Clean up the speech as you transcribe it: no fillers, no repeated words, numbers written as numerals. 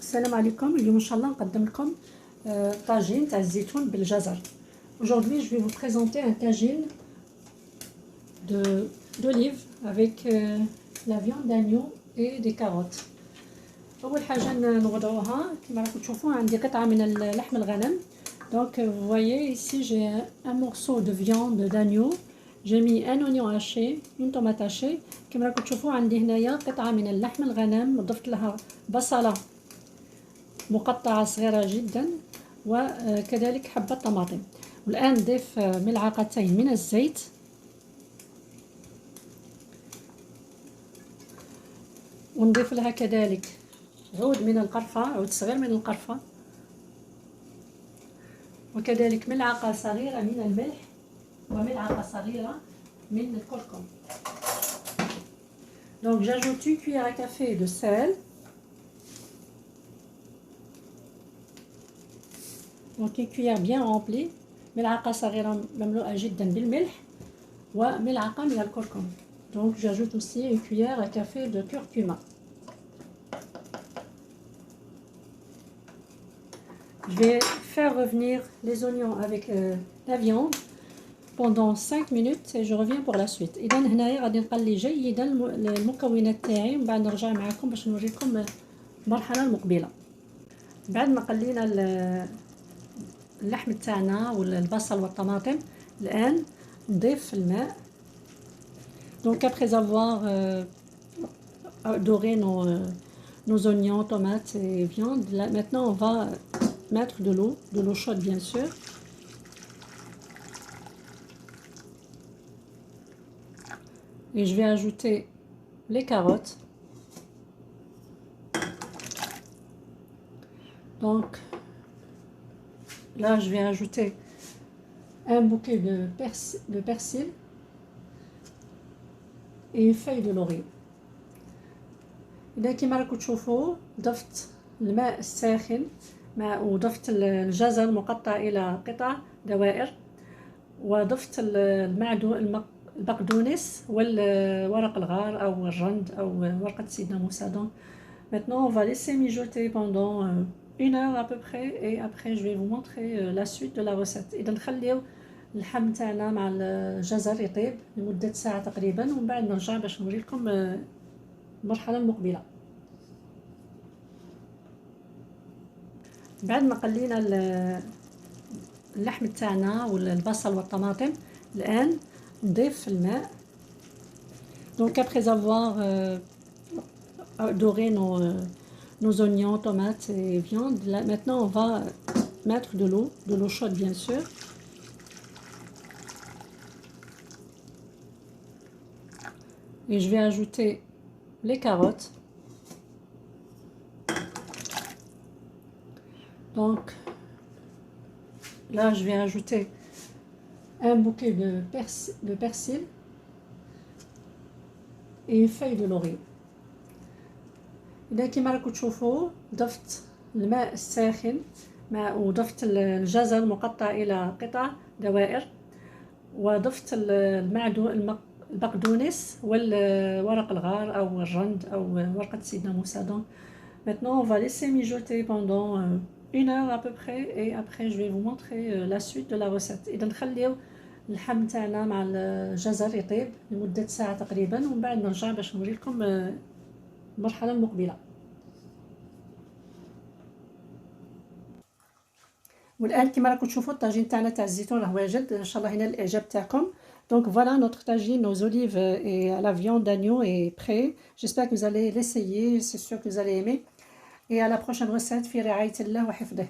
السلام عليكم. اليوم ان شاء الله نقدم لكم طاجين تاع الزيتون بالجزر. Aujourd'hui je vais vous présenter un tagine d'olive avec la viande d'agneau et des carottes. اول حاجه نوضعوها كما راكم تشوفوا عندي قطعه من لحم الغنم. Donc vous voyez ici j'ai un morceau de viande d'agneau. J'ai mis un oignon haché, une tomate hachée. كما راكم تشوفوا عندي هنايا قطعه من اللحم الغنم وضفت لها بصله مقطعة صغيرة جدا وكذلك حبة طماطم. والآن نضيف ملعقتين من الزيت ونضيف لها كذلك عود من القرفة، عود صغير من القرفة، وكذلك ملعقة صغيرة من الملح وملعقة صغيرة من الكركم. Donc j'ajoute une cuillère à café de sel. Donc une cuillère bien remplie. ملعقة صغيرة مملوءة جدا بالملح وملعقة من الكركم. Donc j'ajoute aussi une cuillère à café de curcuma. Je vais faire revenir les oignons avec la viande pendant 5 minutes et je reviens pour la suite. إذا هنايا غادي نقلي جيدا المكونات تاعي ومن بعد نرجع معكم باش نوريكم المرحلة المقبلة. بعد ما قلينا اللحم تاعنا والبصل والطماطم الآن نضيف الماء. Donc après avoir doré nos oignons, tomates et viande, là, maintenant on va mettre de l'eau chaude bien sûr. Et je vais ajouter les carottes. Donc là je vais ajouter un bouquet de persil et une feuille de laurier. إذا كما راكم تشوفوا ضفت الماء الساخن وضفت الجزر المقطع إلى قطع دوائر وضفت البقدونس والورق الغار أو الرند أو ورقة سيدنا موسى. Donc maintenant on va laisser mijoter pendant une heure à peu près et après je vais vous montrer la suite de la recette. إذا نخليو اللحم تاعنا مع الجزر يطيب لمدة ساعة تقريبا ومن بعد نرجع باش نوري لكم المرحلة المقبلة. بعد ما قلينا اللحم تاعنا والبصل والطماطم الآن نضيف الماء. Donc après avoir doré nos oignons, tomates et viande, là, maintenant on va mettre de l'eau chaude bien sûr. Et je vais ajouter les carottes. Donc là je vais ajouter un bouquet de persil et une feuille de laurier. إذا كما راكم تشوفوا ضفت الماء الساخن وضفت الجزر المقطع إلى قطع دوائر وضفت البقدونس والورق الغار أو الرند أو ورقة سيدنا موسى. Donc maintenant on va laisser mijoter pendant une heure à peu près et après je vais vous montrer la suite de la recette. إذا نخليو اللحم تاعنا مع الجزر يطيب لمدة ساعة تقريبا ومن بعد نرجع باش نوري لكم المرحلة المقبلة. والآن كما راكم تشوفوا الطاجين تاعنا تاع الزيتون راه واجد ان شاء الله هنا الاعجاب تاعكم. Donc voilà, notre tagine, nos olives et la viande d'agneau est prêt. J'espère que vous allez l'essayer, c'est sûr que vous allez aimer. Et à la prochaine recette, في رعاية الله وحفظه.